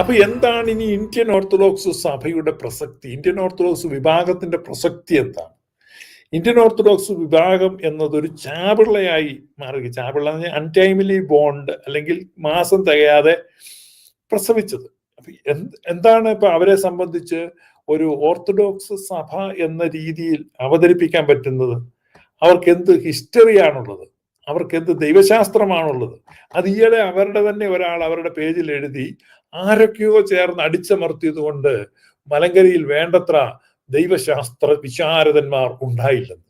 അപ്പൊ എന്താണ് ഇനി ഇന്ത്യൻ ഓർത്തഡോക്സ് സഭയുടെ പ്രസക്തി? ഇന്ത്യൻ ഓർത്തഡോക്സ് വിഭാഗത്തിന്റെ പ്രസക്തി എന്താണ്? ഇന്ത്യൻ ഓർത്തഡോക്സ് വിഭാഗം എന്നതൊരു ചാപിള്ളയായി മാറി. ചാപിള്ള അൺടൈംലി ബോണ്ട്, അല്ലെങ്കിൽ മാസം തികയാതെ പ്രസവിച്ചത്. അപ്പൊ എന്താണ് ഇപ്പൊ അവരെ സംബന്ധിച്ച് ഒരു ഓർത്തഡോക്സ് സഭ എന്ന രീതിയിൽ അവതരിപ്പിക്കാൻ പറ്റുന്നത്? അവർക്ക് എന്ത് ഹിസ്റ്ററിയാണുള്ളത്? അവർക്ക് എന്ത് ദൈവശാസ്ത്രമാണുള്ളത്? അത് ഈയിടെ അവരുടെ തന്നെ ഒരാൾ അവരുടെ പേജിൽ എഴുതി, ആരൊക്കെയോ ചേർന്ന് അടിച്ചമർത്തിയത് കൊണ്ട് മലങ്കരയിൽ വേണ്ടത്ര ദൈവശാസ്ത്ര വിശാരദന്മാർ ഉണ്ടായില്ലെന്ന്.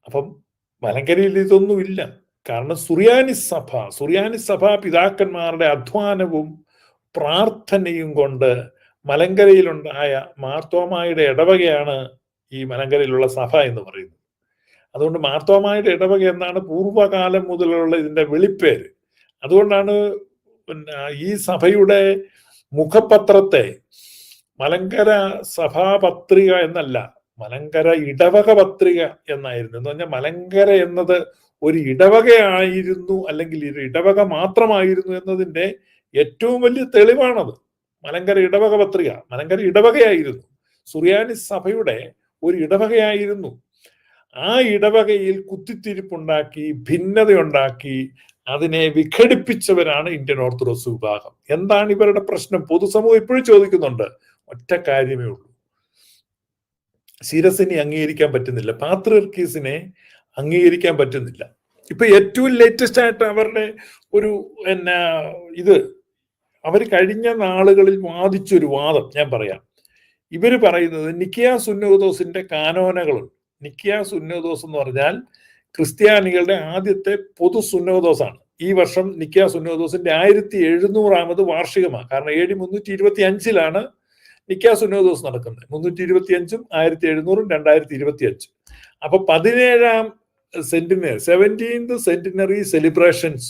അപ്പം മലങ്കരയിൽ ഇതൊന്നുമില്ല. കാരണം സുറിയാനി സഭ പിതാക്കന്മാരുടെ അധ്വാനവും പ്രാർത്ഥനയും കൊണ്ട് മലങ്കരയിലുണ്ടായ മാർത്തോമായുടെ ഇടവകയാണ് ഈ മലങ്കരയിലുള്ള സഭ എന്ന് പറയുന്നത്. അതുകൊണ്ട് മാർത്തോമായുടെ ഇടവക എന്നാണ് പൂർവ്വകാലം മുതലുള്ള ഇതിന്റെ വെളിപ്പേര്. അതുകൊണ്ടാണ് ഈ സഭയുടെ മുഖപത്രത്തെ മലങ്കര സഭാപത്രിക എന്നല്ല, മലങ്കര ഇടവക പത്രിക എന്നായിരുന്നു. എന്ന് പറഞ്ഞാൽ മലങ്കര എന്നത് ഒരു ഇടവകയായിരുന്നു, അല്ലെങ്കിൽ ഒരു ഇടവക മാത്രമായിരുന്നു എന്നതിന്റെ ഏറ്റവും വലിയ തെളിവാണത്. മലങ്കര ഇടവക പത്രിക മലങ്കര ഇടവകയായിരുന്നു, സുറിയാനി സഭയുടെ ഒരു ഇടവകയായിരുന്നു. ആ ഇടവകയിൽ കുത്തിത്തിരിപ്പുണ്ടാക്കി, ഭിന്നതയുണ്ടാക്കി, അതിനെ വിഘടിപ്പിച്ചവരാണ് ഇന്ത്യൻ ഓർത്തഡോക്സ് വിഭാഗം. എന്താണ് ഇവരുടെ പ്രശ്നം? പൊതുസമൂഹം ഇപ്പോഴും ചോദിക്കുന്നുണ്ട്. ഒറ്റ കാര്യമേ ഉള്ളൂ, ശിരസിനെ അംഗീകരിക്കാൻ പറ്റുന്നില്ല, പാത്രിയർക്കീസിനെ അംഗീകരിക്കാൻ പറ്റുന്നില്ല. ഇപ്പൊ ഏറ്റവും ലേറ്റസ്റ്റ് ആയിട്ട് അവരുടെ ഒരു അവർ കഴിഞ്ഞ നാളുകളിൽ വാദിച്ചൊരു വാദം ഞാൻ പറയാം. ഇവര് പറയുന്നത് നിക്കിയ സുന്നോദോസിന്റെ കാനോനകളുണ്ട്. നിക്കിയ സുന്നോദോസ് എന്ന് പറഞ്ഞാൽ ക്രിസ്ത്യാനികളുടെ ആദ്യത്തെ പൊതു സുന്നോദോസാണ്. ഈ വർഷം നിക്കിയ സുന്നോദോസിന്റെ 1700ാമത് വാർഷികമാണ്. കാരണം AD 325 നിക്കിയ സുന്നോദോസ് നടക്കുന്നത്. 325ഉം 1700ഉം 2025. അപ്പൊ 17th സെന്റിനറി സെലിബ്രേഷൻസ്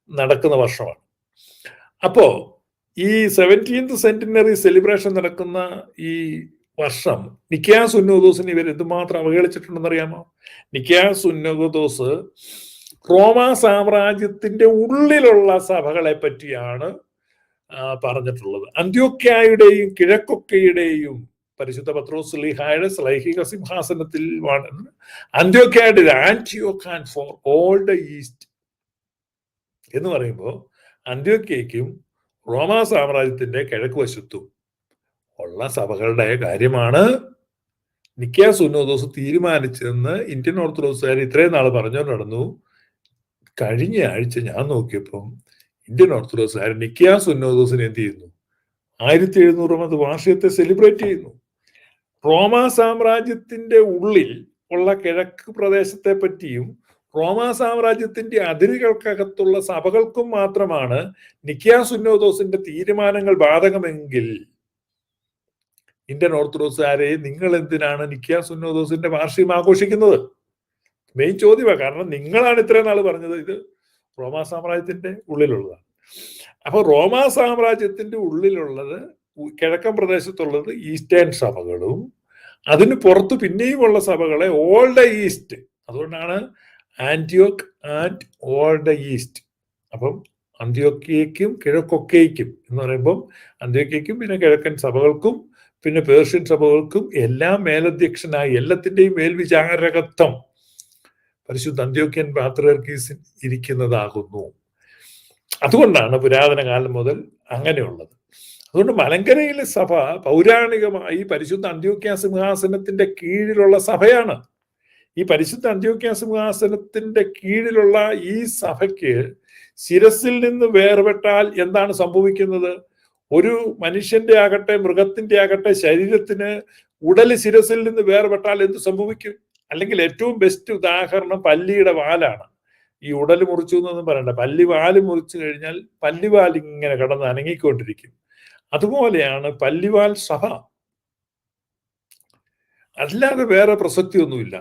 നടക്കുന്ന വർഷമാണ്. അപ്പോ ഈ 17th സെന്റിനറി സെലിബ്രേഷൻ നടക്കുന്ന ഈ വർഷം നിക്കിയ സുന്നോദോസിന് ഇവർ എന്തുമാത്രം അവഹേളിച്ചിട്ടുണ്ടെന്ന് അറിയാമോ? നിക്കിയ സുന്നോദോസ് റോമാ സാമ്രാജ്യത്തിന്റെ ഉള്ളിലുള്ള സഭകളെ പറ്റിയാണ് പറഞ്ഞിട്ടുള്ളത്. അന്ത്യോക്യായുടെയും കിഴക്കൊക്കെയുടെയും പരിശുദ്ധ പത്രോസ് ശ്ലീഹായുടെ ശ്ലൈഹിക സിംഹാസനത്തിൽ അന്ത്യോക്യായുടെ ആന്റിയോഖാൻ ഫോർ ഓൾ ദ ഈസ്റ്റ് എന്ന് പറയുമ്പോൾ അന്ത്യോക്യയ്ക്കും റോമാ സാമ്രാജ്യത്തിന്റെ കിഴക്ക് വശത്തും ഉള്ള സഭകളുടെ കാര്യമാണ് നിക്കിയ സുന്നോദോസ് തീരുമാനിച്ചതെന്ന് ഇന്ത്യൻ ഓർത്തഡോക്സുകാർ ഇത്രയും നാൾ പറഞ്ഞുകൊണ്ട് നടന്നു. കഴിഞ്ഞ ആഴ്ച ഞാൻ നോക്കിയപ്പം ഇന്ത്യൻ ഓർത്തഡോക്സുകാർ നിക്കിയ സുന്നോദോസിനെ എന്ത് ചെയ്യുന്നു? 1700ാമത് വാർഷികത്തെ സെലിബ്രേറ്റ് ചെയ്യുന്നു. റോമാ സാമ്രാജ്യത്തിന്റെ ഉള്ളിൽ ഉള്ള കിഴക്ക് പ്രദേശത്തെ പറ്റിയും റോമാ സാമ്രാജ്യത്തിന്റെ അതിരുകൾക്കകത്തുള്ള സഭകൾക്കും മാത്രമാണ് നിക്കിയ സുന്നോദോസിന്റെ തീരുമാനങ്ങൾ ബാധകമെങ്കിൽ ഇന്ത്യൻ ഓർത്തഡോക്സുകാരെ നിങ്ങൾ എന്തിനാണ് നിക്കിയ സുന്നോദോസിന്റെ വാർഷികം ആഘോഷിക്കുന്നത്? മെയിൻ ചോദ്യമാണ്. കാരണം നിങ്ങളാണ് ഇത്രയും നാൾ പറഞ്ഞത് ഇത് റോമാ സാമ്രാജ്യത്തിന്റെ ഉള്ളിലുള്ളതാണ്. അപ്പൊ റോമാ സാമ്രാജ്യത്തിന്റെ ഉള്ളിലുള്ളത്, കിഴക്കൻ പ്രദേശത്തുള്ളത് ഈസ്റ്റേൺ സഭകളും അതിന് പുറത്ത് പിന്നെയും ഉള്ള സഭകളെ ഓൾ ദ ഈസ്റ്റ്. അതുകൊണ്ടാണ് ആന്റിയോക്ക് ആൻഡ് ഓൾ ദ ഈസ്റ്റ്. അപ്പം അന്ത്യോക്യയ്ക്കും കിഴക്കൊക്കെയ്ക്കും എന്ന് പറയുമ്പം അന്ത്യോക്യയ്ക്കും പിന്നെ കിഴക്കൻ സഭകൾക്കും പിന്നെ പേർഷ്യൻ സഭകൾക്കും എല്ലാം മേലധ്യക്ഷനായി എല്ലാത്തിന്റെയും മേൽവിചാരകത്വം പരിശുദ്ധ അന്ത്യോക്യൻ പാത്രിയർക്കീസിൽ ഇരിക്കുന്നതാകുന്നു. അതുകൊണ്ടാണ് പുരാതന കാലം മുതൽ അങ്ങനെയുള്ളത്. അതുകൊണ്ട് മലങ്കരയിലെ സഭ പൗരാണികമായി പരിശുദ്ധ അന്ത്യോക്യ സിംഹാസനത്തിന്റെ കീഴിലുള്ള സഭയാണ്. ഈ പരിശുദ്ധ അന്ത്യോക്യ സിംഹാസനത്തിന്റെ കീഴിലുള്ള ഈ സഭയ്ക്ക് ശിരസിൽ നിന്ന് വേർപെട്ടാൽ എന്താണ് സംഭവിക്കുന്നത്? ഒരു മനുഷ്യന്റെ ആകട്ടെ മൃഗത്തിന്റെ ആകട്ടെ ശരീരത്തിന് ഉടല് ശിരസിൽ നിന്ന് വേർപെട്ടാൽ എന്ത് സംഭവിക്കും? അല്ലെങ്കിൽ ഏറ്റവും ബെസ്റ്റ് ഉദാഹരണം പല്ലിയുടെ വാലാണ്. ഈ ഉടല് മുറിച്ചു എന്നൊന്നും പറയണ്ട, പല്ലിവാല് മുറിച്ചു കഴിഞ്ഞാൽ പല്ലിവാൽ ഇങ്ങനെ കിടന്ന് അനങ്ങിക്കൊണ്ടിരിക്കും. അതുപോലെയാണ് പല്ലിവാൽ സഭ, അല്ലാതെ വേറെ പ്രസക്തി ഒന്നുമില്ല.